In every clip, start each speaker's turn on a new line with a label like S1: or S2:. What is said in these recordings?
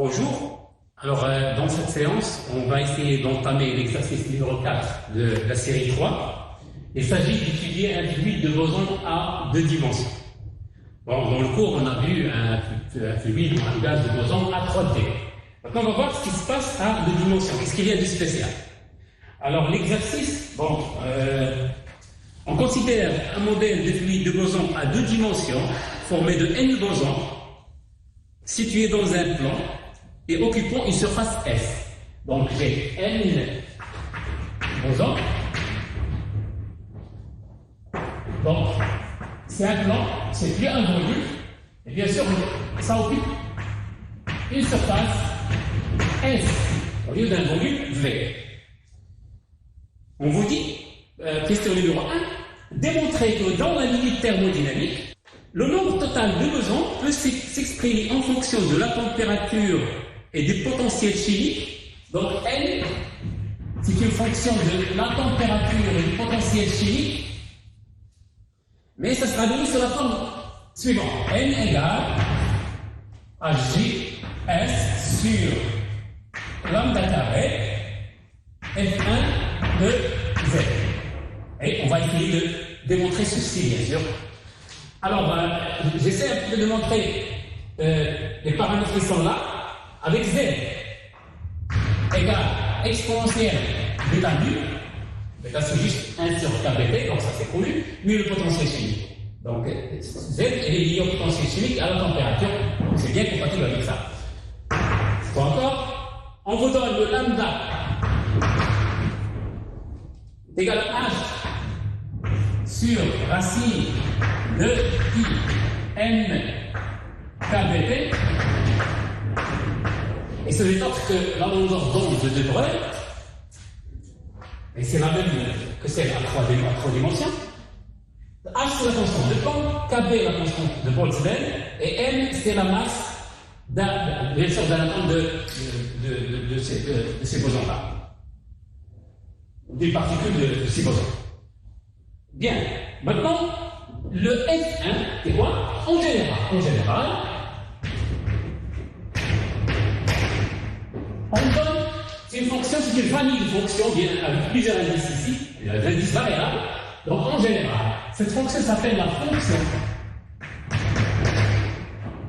S1: Bonjour. Alors, dans cette séance, on va essayer d'entamer l'exercice numéro 4 de la série 3. Il s'agit d'étudier un fluide de boson à deux dimensions. Bon, dans le cours, on a vu un fluide ou un gaz de boson à 3 degrés. Maintenant, on va voir ce qui se passe à deux dimensions. Qu'est-ce qu'il y a de spécial? Alors, l'exercice, on considère un modèle de fluide de boson à deux dimensions formé de n bosons situé dans un plan et occupant une surface S. Donc j'ai n bosons. Donc c'est un plan, c'est plus un volume, et bien sûr ça occupe une surface S au lieu d'un volume V. On vous dit, question numéro 1, démontrer que dans la limite thermodynamique, le nombre total de bosons peut s'exprimer en fonction de la température et du potentiel chimique. Donc N, c'est une fonction de la température et du potentiel chimique, mais ça sera donné sur la forme suivante. N égale à JS sur lambda carré F1 de Z. Et on va essayer de démontrer ceci, bien sûr. Alors, j'essaie un peu de démontrer les paramètres qui sont là avec Z égale exponentielle bêta nu. Bêta c'est juste 1 sur KBT, donc ça c'est connu, mais le potentiel chimique. Donc Z est lié au potentiel chimique à la température, donc c'est bien compatible avec ça. Quoi encore? On vous donne le lambda égal à H sur racine de I n KBT. Et ce n'est autre que la longueur d'onde de De Broglie, et c'est la même que celle à 3 dimensions. H c'est la constante de Planck, KB la constante de Boltzmann, et M c'est la masse d'un atome de ces bosons-là, des particules de ces bosons. Bien, maintenant, le F1 c'est quoi? En général, on donne, c'est une fonction, c'est une famille de fonctions, bien avec plusieurs indices ici, des indices variables. Donc en général, cette fonction s'appelle la fonction.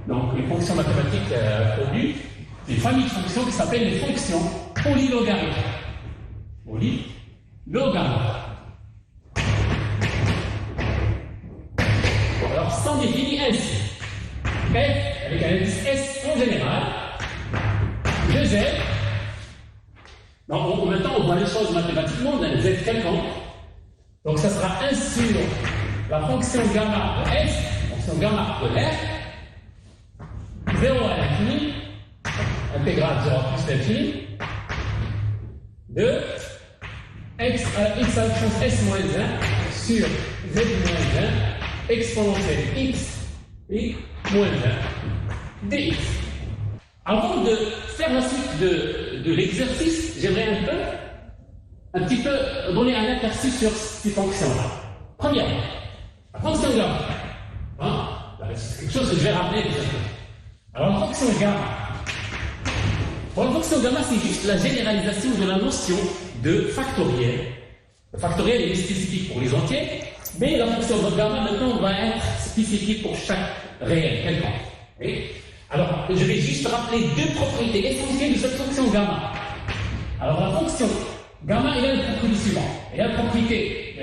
S1: Donc les fonctions mathématiques connues, c'est une famille de fonctions qui s'appelle les fonctions polylogarithmiques. Polylogarithmiques. Alors sont définis ainsi. F avec un indice S en général. De Z. Donc maintenant on voit les choses mathématiquement d'un Z quelconque. Donc ça sera 1 sur la fonction gamma de S, fonction gamma de R, 0 à l'infini, intégrale 0 plus l'infini, de x à la puissance S moins 1 sur Z moins 1 exponentielle x et moins 1 dx. Avant de faire la suite de l'exercice, j'aimerais un petit peu donner un aperçu sur ces fonctions-là. Premièrement, la fonction gamma. C'est quelque chose que je vais rappeler. Alors, la fonction gamma. Pour la fonction gamma, c'est juste la généralisation de la notion de factoriel. Le factoriel est spécifique pour les entiers, mais la fonction gamma, maintenant, va être spécifique pour chaque réel quelconque. Alors, je vais juste rappeler deux propriétés essentielles de cette fonction gamma. Alors, la fonction gamma, il a une propriété suivante. Il a la propriété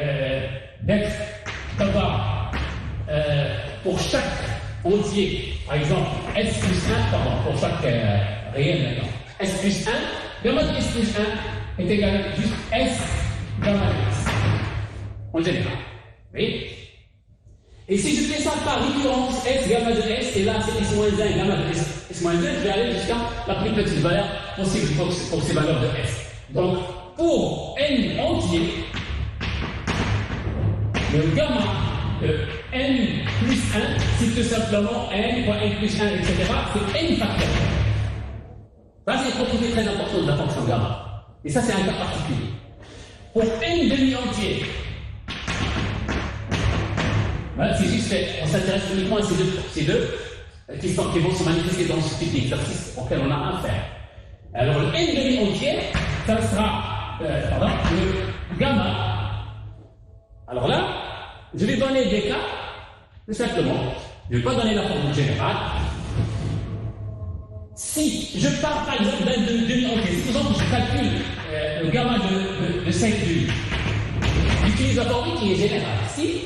S1: d'avoir pour chaque entier, par exemple, S plus 1, pour chaque réel maintenant, S plus 1, gamma de S plus 1 est égal à juste S gamma de S. En général. Oui. Et si je fais ça par récurrence S gamma de S, et là c'est S moins 1 gamma de S moins 1, je vais aller jusqu'à la plus petite valeur possible pour ces valeurs de S. Donc, pour n entier, le gamma de n plus 1, c'est tout simplement n fois n plus 1, etc. C'est n factoriel. Ça, c'est une propriété très importante de la fonction gamma. Et ça, c'est un cas particulier. Pour n demi-entier, c'est juste, on s'intéresse uniquement à ces deux.
S2: qui vont se manifester dans ce type d'exercice auquel on a affaire. Alors, le n demi entier, ça sera le gamma. Alors là, je vais donner des cas, tout simplement. Je ne vais pas donner la formule générale. Si je pars par exemple d'un demi entier, si par exemple je calcule le gamma de 5 demi, j'utilise la formule qui est générale. Si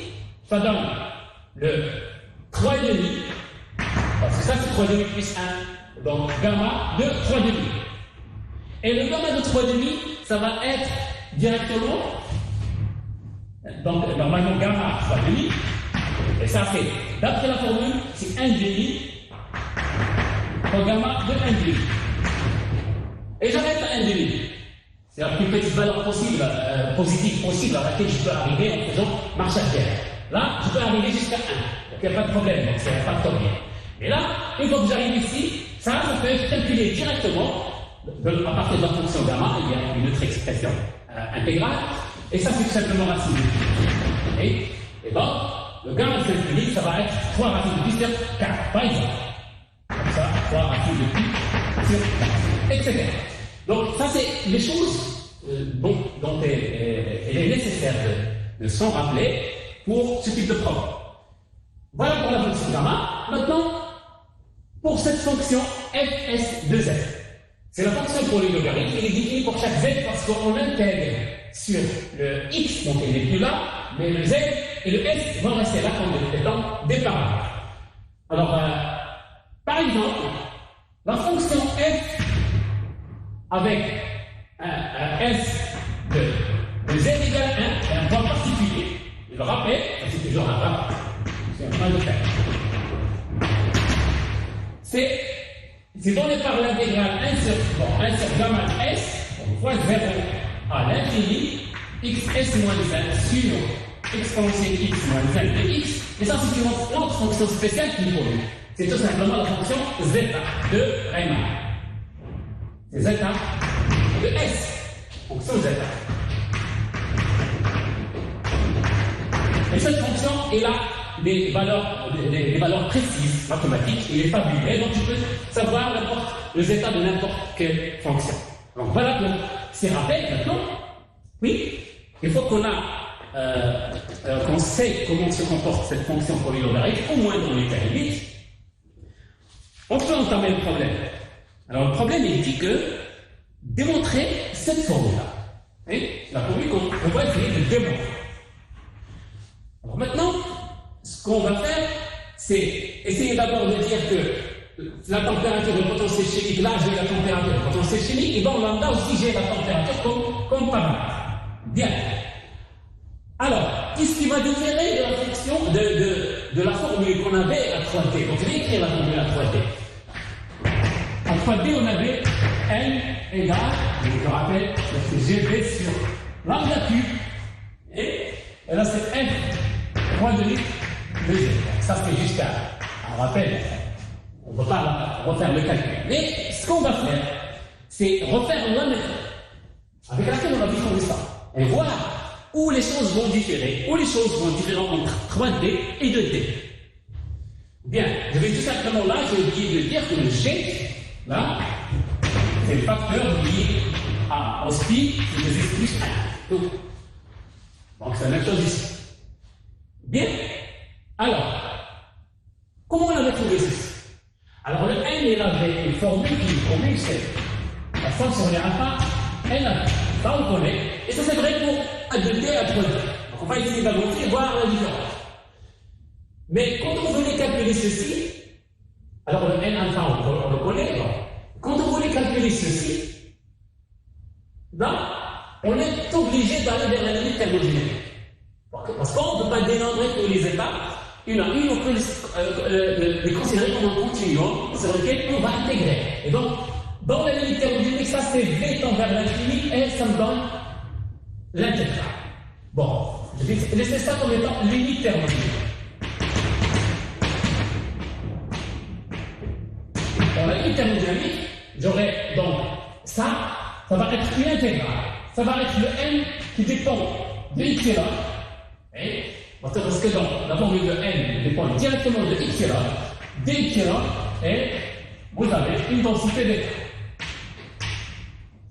S2: ça donne le 3 demi, parce que ça c'est 3 demi plus 1, donc gamma de 3 demi. Et le gamma de 3 demi, ça va être directement, donc normalement gamma 3 demi, et ça fait, d'après la formule, c'est 1 demi au gamma de 1 demi. Et j'arrête à 1 demi. C'est-à-dire qu'une petite valeur possible, positive possible à laquelle je peux arriver en faisant marche arrière. Là, je peux arriver jusqu'à 1. Donc il n'y a pas de problème, donc c'est un factoriel. Et là, une fois que j'arrive ici, ça peut être calculé directement à partir de la fonction gamma. Il y a une autre expression intégrale. Et ça, c'est tout simplement racine de pi. Et donc, le gamma de 5 demi, ça va être 3 racines de pi sur 4, par exemple. Comme ça, 3 racines de pi sur 4, etc. Donc, ça, c'est les choses dont il est nécessaire de s'en rappeler pour ce type de problème. Voilà pour la fonction gamma. Maintenant, pour cette fonction fs de z. C'est la fonction pour les logarithmes. Il est défini pour chaque z parce qu'on intègre sur le x, donc il n'est plus là, mais le z et le s vont rester là comme étant des paramètres. Alors, par exemple, la fonction f avec un s de z égale 1 est un point particulier. Je le rappelle, c'est toujours un rappel. C'est un point de faire. C'est donné par l'intégrale 1 sur gamma s, on voit 0 à l'infini, xs moins 1 sur exponentielle x moins 1 de x, et ça c'est une autre fonction spéciale qui nous produit. C'est tout simplement la fonction zeta de Riemann. C'est zeta de s, fonction zeta. Et cette fonction est là des valeurs précises mathématiques, il est fabuleux, donc tu peux savoir le zeta de n'importe quelle fonction. Donc voilà pour ces rappels maintenant. Oui, il faut qu'on sait comment se comporte cette fonction pour les logarithmes, au moins dans les cas limites. On peut entamer le problème. Alors le problème il dit que démontrer cette formule-là. La formule qu'on va essayer de démontrer. Alors maintenant, ce qu'on va faire, c'est essayer d'abord de dire que la température de potentiel chimique, là j'ai la température de potentiel chimique, et dans lambda aussi j'ai la température comme paramètre. Bien. Alors, qu'est-ce qui va différer de la fonction de la formule qu'on avait à 3D? Donc je vais écrire la formule à 3D. À 3D, on avait n égale, je vous rappelle, c'est gb sur lambda cube, et là c'est f 3 de z. Ça fait jusqu'à, on rappelle, on ne peut pas refaire le calcul. Mais ce qu'on va faire, c'est refaire la méthode avec laquelle on a défini ça. Et voir où les choses vont différer, où les choses vont différer entre 3D et 2D. Bien, je vais tout simplement là, j'ai oublié de dire que le G, là, c'est le facteur lié au speed de z plus 1. Donc c'est la même chose ici. Bien. Alors, comment on avait trouvé ceci? Alors le n est là avec une formule qui est commune, c'est la fonction de alpha n alpha. Ça on connaît. Et ça c'est vrai pour A2D et A3D. Donc on va essayer d'avancer et voir la différence. Mais quand on voulait calculer ceci, alors le n alpha on le connaît. Donc, quand on voulait calculer ceci, là, on est obligé d'aller vers la limite thermodynamique. Parce qu'on ne peut pas dénombrer tous les étapes. Une à une, on peut les considérer comme un continuum sur lequel on va intégrer. Et donc, dans la limite thermodynamique, ça c'est V tend vers l'infini et ça me donne l'intégrale. Bon, je vais laisser ça comme étant limite thermodynamique. Dans la limite thermodynamique, j'aurai donc ça va être une intégrale. Ça va être le n qui dépend de y. Parce que donc, la formule de n dépend directement de y,
S1: D epsilon est, vous avez une densité d'état.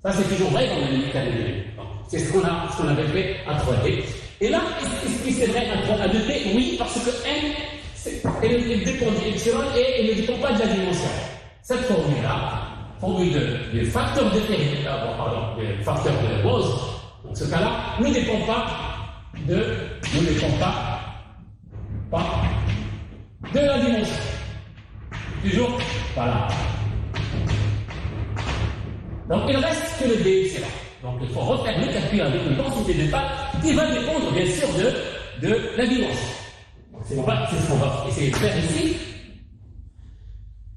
S1: Ça, c'est toujours vrai dans la mécanique. C'est ce qu'on avait fait à 3D. Et là, est-ce que c'est vrai à 2D? Oui, parce que N, elle dépend du epsilon et elle ne dépend pas de la dimension. Cette formule-là, formule de facteur de des facteurs de Bose, dans ce cas-là, ne dépend pas de la dimension. Toujours, voilà. Donc il reste que le D epsilon. Donc il faut refaire le calcul avec une densité d'état qui va dépendre bien sûr de la dimension. C'est ce qu'on va essayer de faire ici.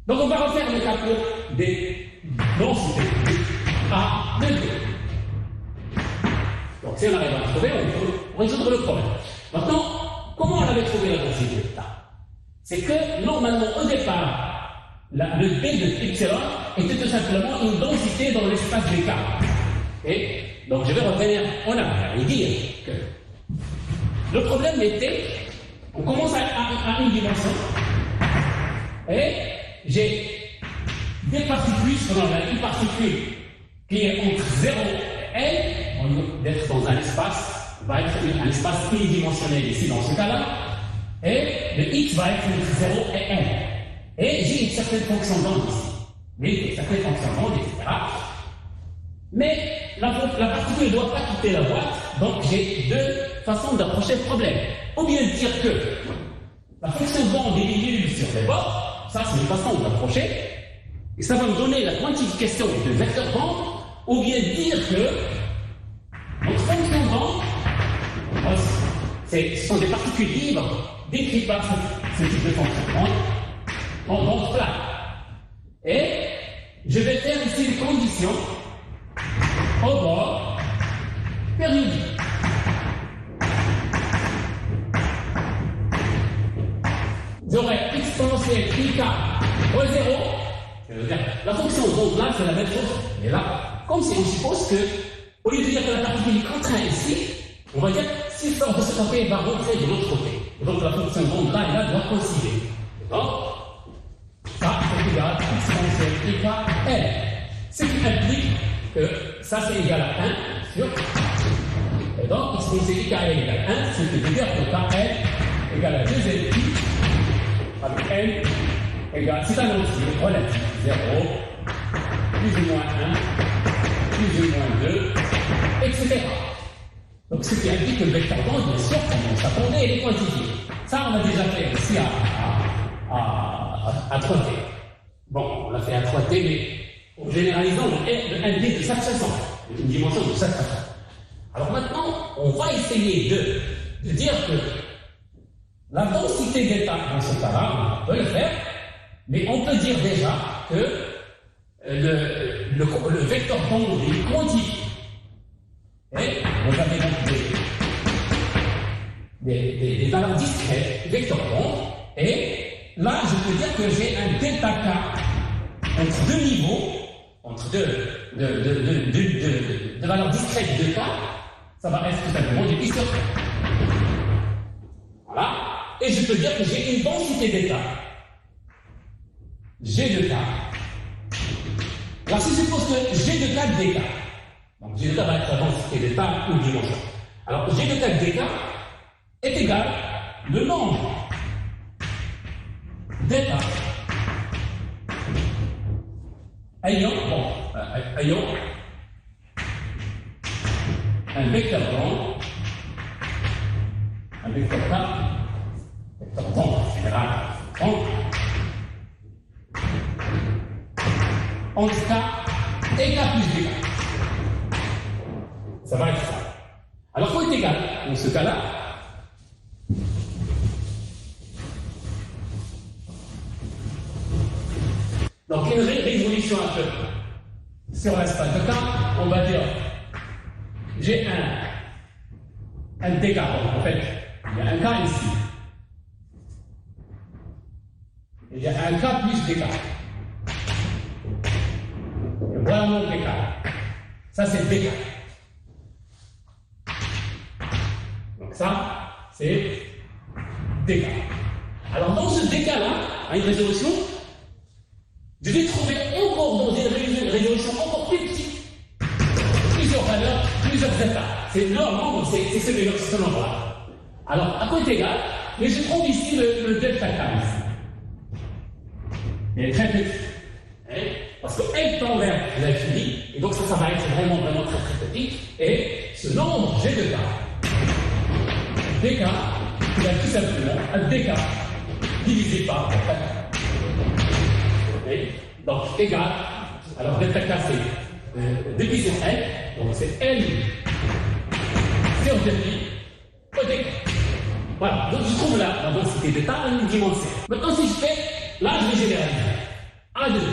S1: Donc on va refaire le calcul des densités A de D. Donc si on arrive à trouver, on peut résoudre le problème. Maintenant, comment on avait trouvé la densité d'état? C'est que normalement au départ, le D de epsilon était tout simplement une densité dans l'espace des cas. Et donc je vais revenir en arrière et dire que le problème était, on commence à une dimension et j'ai des particules, selon une particule qui est entre 0 et L, au lieu d'être dans un espace, va être un espace unidimensionnel ici dans ce cas-là, et le X va être entre 0 et L. Et j'ai une certaine fonction d'onde ici, une certaine fonction d'onde, etc. Mais la particule ne doit pas quitter la boîte, donc j'ai deux façons d'approcher le problème. Ou bien dire que la fonction d'onde est nulle sur les bords, ça c'est une façon d'approcher, et ça va me donner la quantification de vecteur d'onde, ou bien dire que notre fonction d'onde, ce sont des particules libres décrites par ce type de fonction d'onde, en bande plane. Et je vais faire ici une condition au bord périodique. J'aurai exponentielle IK au 0. C'est-à-dire, la fonction d'onde là, c'est la même chose. Mais là, comme si on suppose que, au lieu de dire que la particule est contrainte ici, on va dire si sort de ce côté, elle va rentrer de l'autre côté. Et donc la fonction d'onde là et là doit coïncider. D'accord? Ça, c'est égal à exponentielle IK L. Ce qui implique que ça, c'est égal à 1, bien sûr. Et donc, exponentielle IK L égale 1, ce qui veut dire que KL égale à 2L avec L égale, c'est un entier relatif, 0, plus ou moins 1, plus ou moins 2, etc. Donc, ce qui implique que le vecteur d'onde, bien sûr, comme on s'attendait, est quantifié. Ça, on a déjà fait ici à 3D. Bon, on l'a fait à 3D, mais en généralisant le 1D de chaque façon, une dimension de chaque façon. Alors maintenant, on va essayer de dire que la densité d'état dans ce cas-là, on peut le faire, mais on peut dire déjà que le vecteur d'onde est quantifié. Et vous avez donc des valeurs discrètes, vecteurs d'onde, et là, je peux dire que j'ai un delta K entre deux niveaux, entre deux valeurs discrètes de K, ça va être tout simplement du pi sur K. Voilà. Et je peux dire que j'ai une densité d'état. G de K. Alors, si je suppose que G de K dk, donc G de K va être la densité d'état ou dimension. Alors, G de K dk est égal le nombre d'états ayant un vecteur d'onde, un vecteur K, vecteur d'onde en général, entre K et K plus dk. Ça va être ça. Alors, faut être égal, dans ce cas-là, donc une résolution un peu sur l'espace de temps, on va dire j'ai un dk, en fait, il y a un k ici. Il y a un k plus dk. Et voilà mon dk. Ça c'est dk. Donc ça, c'est dk. Alors dans ce
S2: ce déca-là, à une résolution, je vais trouver encore dans une résolution encore plus petite, plusieurs valeurs, plusieurs états. C'est leur nombre, c'est ce nombre-là. Alors, à côté égal, mais je trouve ici le delta K ici. Il est très petit. Hein? Parce qu'elle tend vers l'infini, et donc ça va être vraiment très très petit. Et ce nombre G de K, dk, il va tout simplement un dk divisé par delta K. Okay? Donc égal, alors delta K c'est dpi sur L, donc c'est L sur dpi au dk. Voilà, donc je trouve là la densité d'état à une dimension. Maintenant si je fais, là je vais généraliser. A de D.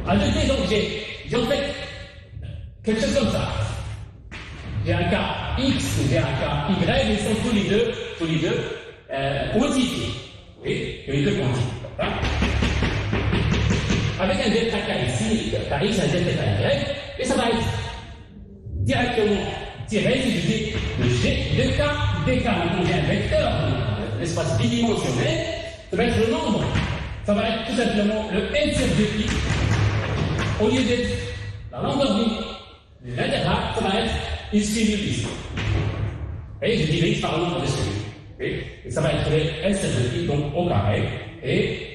S2: A de D, donc j'ai en fait quelque chose comme ça. J'ai un cas X, j'ai un cas Y, ils sont tous les deux quantifiés. Oui, tous les deux quantifiés. Avec un delta K ici, delta X, un delta Y, et ça va être directement tiré, si je dis le G de K, dk, quand j'ai un vecteur, l'espace bidimensionnel, ça va être le nombre. Ça va être tout simplement le L sur 2pi, au lieu d'être la longueur de l'intervalle, ça va être une cellule ici. Et je divise par le nombre de cellules. Et ça va être L sur 2pi, donc au carré, et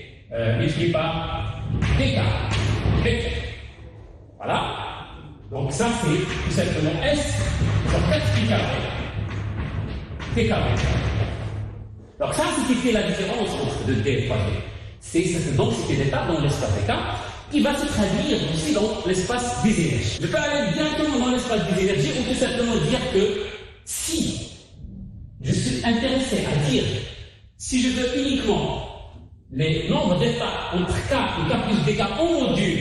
S2: multiplié par dk. Voilà. Donc ça c'est tout simplement S sur 4pi carré. D carré. Donc ça, c'est ce qui fait la différence entre 2D et 3D. C'est cette densité d'état dans l'espace des cas qui va se traduire aussi dans l'espace des énergies. Je peux aller directement dans l'espace des énergies ou tout simplement dire que si je suis intéressé à dire si je veux uniquement les nombres d'états entre K et K plus DK en module,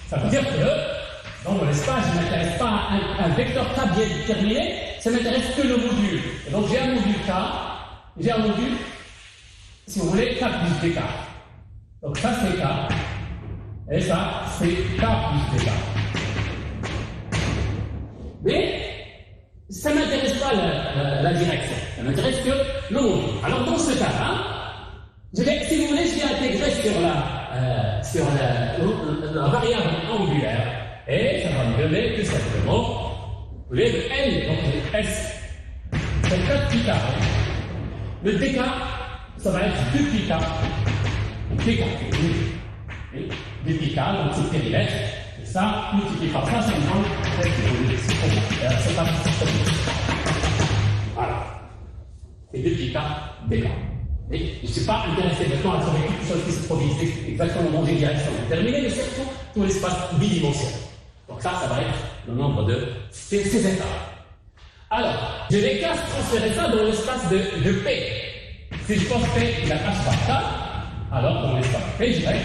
S2: ça veut dire que dans l'espace, je ne m'intéresse pas à un vecteur K bien déterminé, ça ne m'intéresse que le module. Et donc j'ai un module K, j'ai un module, si vous voulez, K plus DK. Donc ça c'est K, et ça c'est K plus DK. Mais ça ne m'intéresse pas la direction, ça m'intéresse que le module. Alors dans ce cas-là, si vous voulez, je vais intégrer sur la variable angulaire, et ça va me donner tout simplement le L, donc le S, c'est 4 pi carré. Le dk, ça va être 2 pi k. Dk, 2 pi k, donc c'est périmètre. Et ça, multiplié par ça, ça me donne c'est pas voilà. C'est 2 pi k dk. Et je ne suis pas intéressé maintenant à trouver quelque chose qui se produise exactement dans une direction déterminée, mais surtout tout l'espace bidimensionnel. Donc ça va être le nombre de ces états. Alors, je n'ai qu'à transférer ça dans l'espace de P. Si je pense P égale H par K, alors dans l'espace P, je dirais,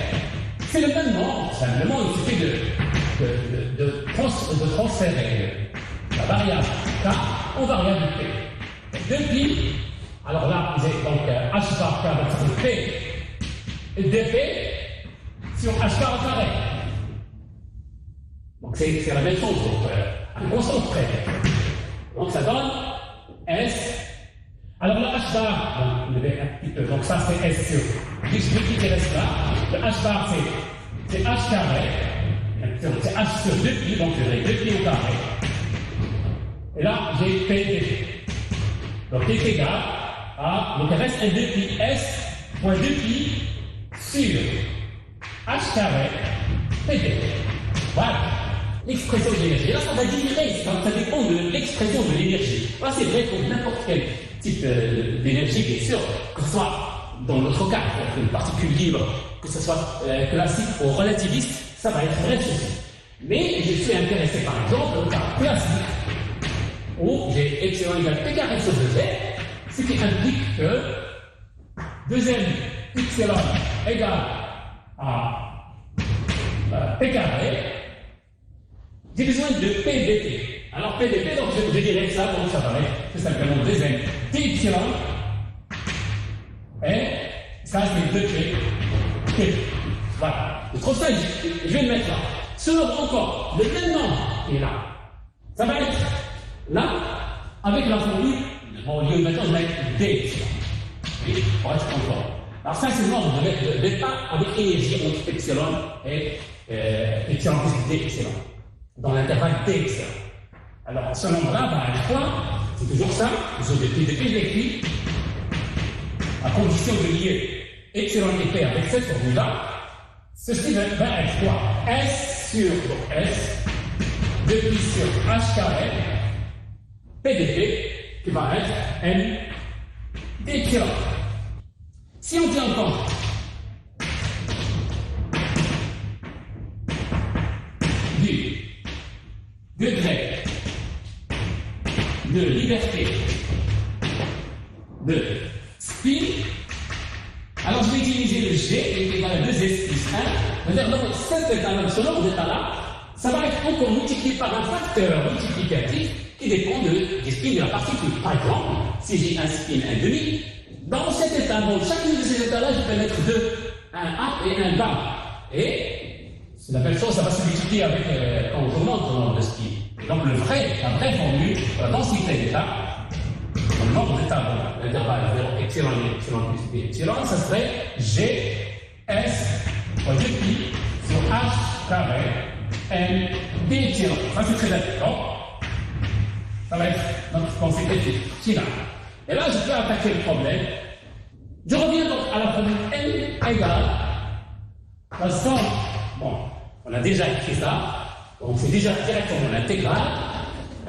S2: c'est le même nombre. Simplement, il suffit de transférer la variable K en variable P. Depuis, alors là, j'ai donc H par K, donc c'est P dP sur H par au carré. Donc c'est la même chose, donc un constant près. Donc ça donne S. Alors le H bar, donc ça c'est S sur X qui reste là. Le H bar c'est H carré. C'est H sur 2pi, donc j'ai 2pi au carré. Et là j'ai P dP. Donc P est égal à, donc il reste un 2pi S moins 2pi sur H carré P dP. Voilà. L'expression de l'énergie. Là, ça va différer, ça dépend de l'expression de l'énergie. Là, c'est vrai pour n'importe quel type d'énergie, bien sûr, que ce soit dans notre cas, une particule libre, que ce soit classique ou relativiste, ça va être vrai aussi. Mais je suis intéressé, par exemple, au cas classique, où j'ai epsilon égale p carré sur 2z, ce qui indique que deuxième epsilon égale à p carré, j'ai besoin de P dP. Alors P dP, donc je dirais ça, donc ça va être tout simplement deuxième d epsilon. Et ça c'est 2P. P. Voilà. Je trouve ça, je vais le mettre là. Sur encore, le même nombre qui est là. Ça va être là, avec la formule, bon, au lieu de maintenant, je vais mettre D epsilon. Et pour être encore. Alors ça, c'est le nombre de bêta avec énergie entre epsilon et epsilon plus d epsilon, dans l'intervalle d epsilon. Alors ce nombre-là va être quoi? C'est toujours ça, depuis je l'écris, à condition de lier epsilon et p avec cette formule-là, ceci va être quoi? S sur S, 2pi sur h carré, PDP, qui va être n d'epsilon. Si on tient compte du degré de liberté de spin, alors je vais utiliser le G qui est égal à 2S plus 1. C'est-à-dire donc cet état-là, ça va être encore multiplié par un facteur multiplicatif qui dépend du spin de la particule. Par exemple, si j'ai un spin 1,5, dans cet état, donc chacune de ces états-là, je peux mettre un up et un down. Et c'est la même chose, ça va se multiplier avec quand on augmente le nombre de spin. Donc la vraie formule, la densité d'état, le nombre d'états dans l'intervalle 0 epsilon et epsilon plus b epsilon, ça serait GS fois 2pi sur h carré n d epsilon. Ça c'est très important. Ça va être notre conséquence finale. Et là, je peux attaquer le problème. Je reviens donc à la formule n égale la somme. Bon, on a déjà écrit ça. Donc c'est déjà directement l'intégrale.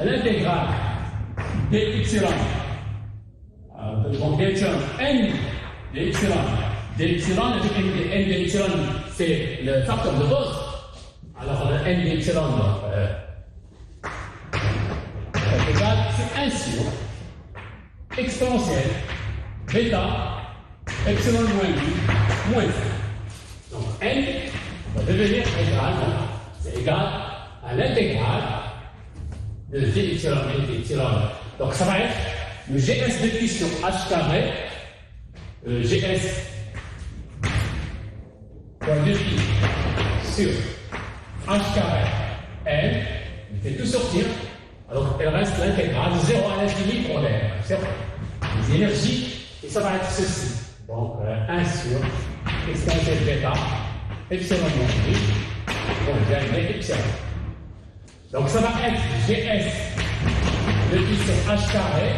S2: L'intégrale d'epsilon. Donc d'epsilon n d'epsilon. D'epsilon, n d'epsilon, c'est le facteur de Bose. Alors le n d'epsilon est égal, c'est 1 sur exponentielle bêta epsilon moins 1. Donc n va devenir égal, c'est égal à l'intégrale de d epsilon n d'epsilon. Donc ça va être le gs de pi sur h carré, gs fois 2pi sur h carré n, il fait tout sortir. Alors, il reste l'intégrale de 0 à l'infini pour les énergies, et ça va être ceci. Donc, 1 sur exponentielle bêta, epsilon moins 1, donc epsilon. Donc, ça va être gs de pi sur h carré,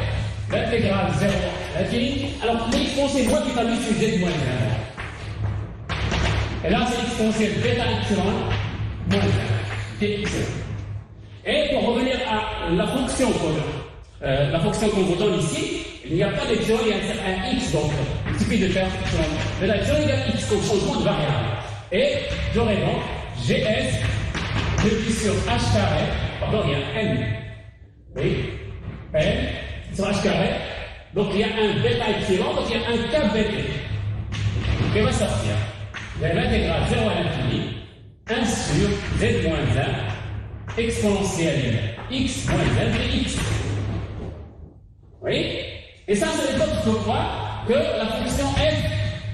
S2: l'intégrale 0 à l'infini. Alors, l'exponentielle moi qui t'a mis sur z moins 1. Et là, c'est l'exponentielle bêta epsilon moins 1, epsilon. Et pour revenir à la fonction qu'on vous donne ici, il n'y a pas d'epsilon, il y a un certain x, donc il suffit de faire epsilon. Mais l'epsilon, il y a x comme changement de variable. Et j'aurai donc gs de pi sur h carré, pardon, il y a n. Oui, n sur h carré. Donc il y a un bêta epsilon, donc il y a un k bêta. Qui va sortir. Il y a l'intégrale 0 à l'infini, 1 sur z moins 1. Exponentielle x moins 1 de x. Oui? Et ça, c'est l'époque de quoi que la fonction f,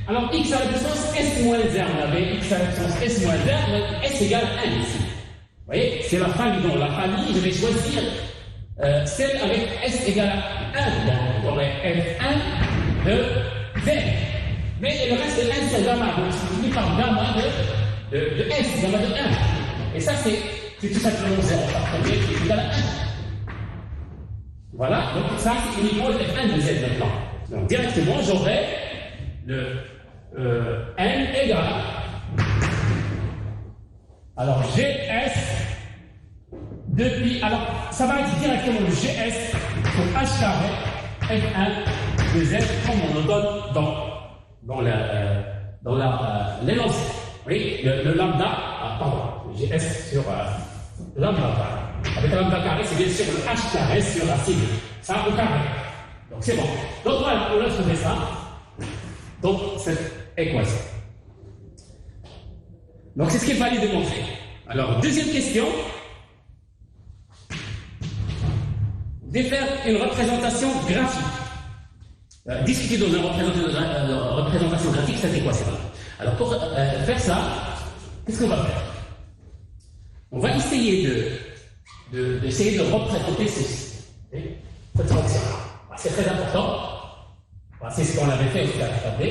S2: alors x à la puissance s moins 1, on avait x à la puissance s moins 1, s égale 1 ici. Vous voyez? C'est la famille, donc la famille, je vais choisir celle avec s égale à 1. Donc, on aurait f1 de z. Mais le reste de 1, c'est gamma, donc c'est multiplié par gamma de s, gamma de 1. Et ça, c'est tout simplement 0 par premier qui est égal à 1. Voilà, donc ça c'est uniquement le f1 de z maintenant. Donc directement j'aurai le n égale. Alors gs de pi. Alors ça va être directement le gs sur h carré f1 de z comme on le donne dans l'énoncé. Oui, le lambda, pardon, gs sur lambda carré. Avec lambda carré, c'est bien sûr le h carré sur racine. Ça au carré. Donc c'est bon. Donc voilà, on a trouvé ça. Donc cette équation. Donc c'est ce qu'il fallait démontrer. Alors, deuxième question. De faire une représentation graphique. Discuter dans une représentation graphique cette équation. Alors pour faire ça, qu'est-ce qu'on va faire? On va essayer d'essayer de représenter cette fonction-là. C'est très important. C'est ce qu'on avait fait aussi à la table.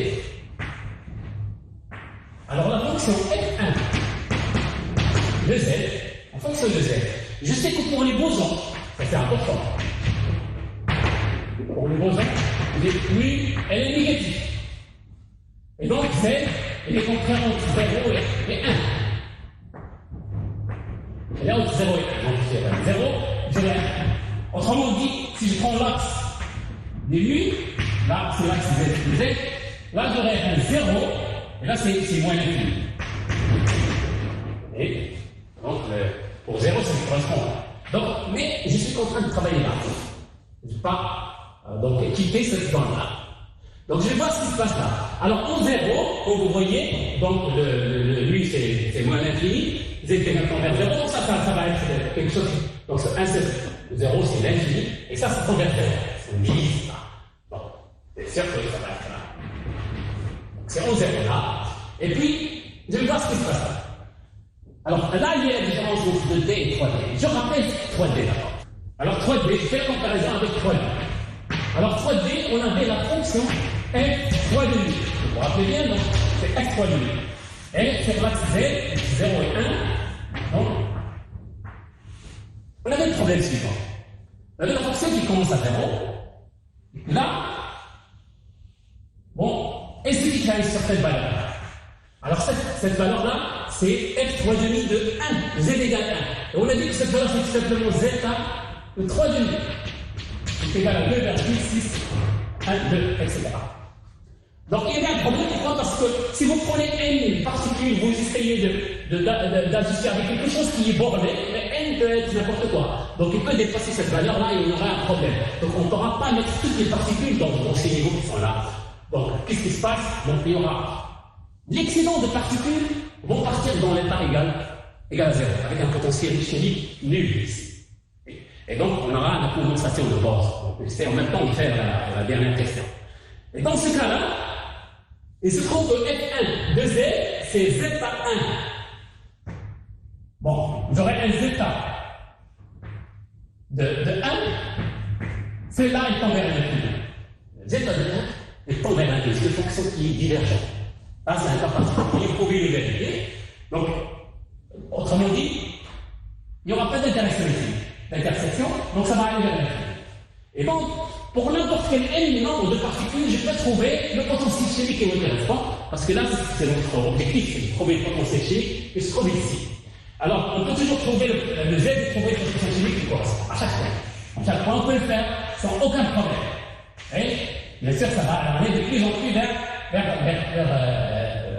S2: fonction f1 de z, en fonction de z, je sais que pour les bosons, ça c'est important, pour les bosons, mu, elle est négative. Et donc z, elle est contraire entre 0 et 1. Elle est entre 0 et 1. Donc c'est 0, 0 et 1. Autrement dit, si je prends l'axe des mu, là c'est l'axe z, là j'aurai un 0, et là c'est moins l'infini. Et donc pour 0, ça me correspond. Donc, mais je suis en train de travailler là. Je ne vais pas donc quitter cette zone-là. Donc je vais voir ce qui se passe là. Alors en 0, comme vous voyez, donc lui c'est moins l'infini, z est maintenant vers 0, donc ça va être quelque chose. Donc 1 c'est 0 c'est l'infini, et ça tend vers 0. C'est divise là. Bon, c'est sûr que ça va être là. C'est en 0 là. Et puis, je vais voir ce qui se passe là. Alors là, il y a la différence entre 2D et 3D. Je rappelle 3D d'abord. Alors 3D, je fais la comparaison avec 3D. Alors 3D, on avait la fonction f fois de nu. Vous vous rappelez bien, donc c'est f fois de nu. Et sur l'axe z, 0 et 1. Donc, on avait le problème suivant. On avait la fonction qui commence à 0. Là, bon, et ce qui crée une certaine valeur. Alors cette valeur-là, c'est f fois demi de 1, z égale 1. Et on a dit que cette valeur, c'est tout simplement zeta de 3 demi. C'est égal à 2,6, 1, 2, etc. Donc il y a un problème, pourquoi? Parce que si vous prenez n particules, vous essayez d'ajuster avec quelque chose qui est borné, mais n peut être n'importe quoi. Donc il peut dépasser cette valeur-là et il y aura un problème. Donc on ne pourra pas mettre toutes les particules dans ces niveaux qui sont là. Donc qu'est-ce qui se passe? Donc il y aura l'excédent de particules vont partir dans l'état égal à 0, avec un potentiel chimique nul ici. Et donc, on aura la condensation de Bohr. Donc, c'est en même temps de faire la dernière question. Et dans ce cas-là, il se trouve que F1 de Z, c'est zeta 1. Bon, j'aurai un zeta de 1, celle-là est tend vers l'infini. Zeta de 1 est tend vers l'infini, c'est une fonction qui est divergente. Là, c'est un cas particulier, vous pouvez le vérifier. Donc, autrement dit, il n'y aura pas d'intersection, donc ça va aller vers l'infini. Et donc, pour n'importe quel n nombre de particules, je peux trouver le potentiel chimique qui me correspond, parce que là, c'est notre objectif, c'est de trouver le potentiel chimique qui se trouve ici. Alors, on peut toujours trouver le Z et trouver le potentiel chimique qui correspond, à chaque fois. À chaque fois, on peut le faire sans aucun problème. Et, bien sûr, ça va aller de plus en plus vers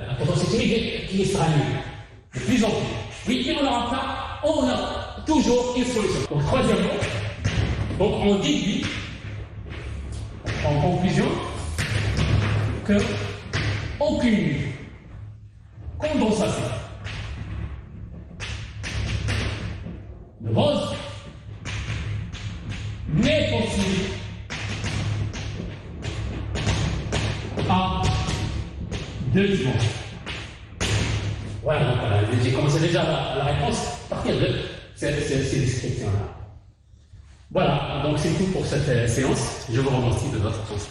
S2: un potentiel chimique qui sera nul. De plus en plus. Oui, et on n'aura pas, on a toujours une solution. Donc, troisièmement, donc on déduit, en conclusion, que aucune condensation de Bose n'est possible à deux dimensions. Voilà, donc j'ai commencé déjà la réponse à partir de ces descriptions-là. Voilà, donc c'est tout pour cette séance. Je vous remercie de votre attention.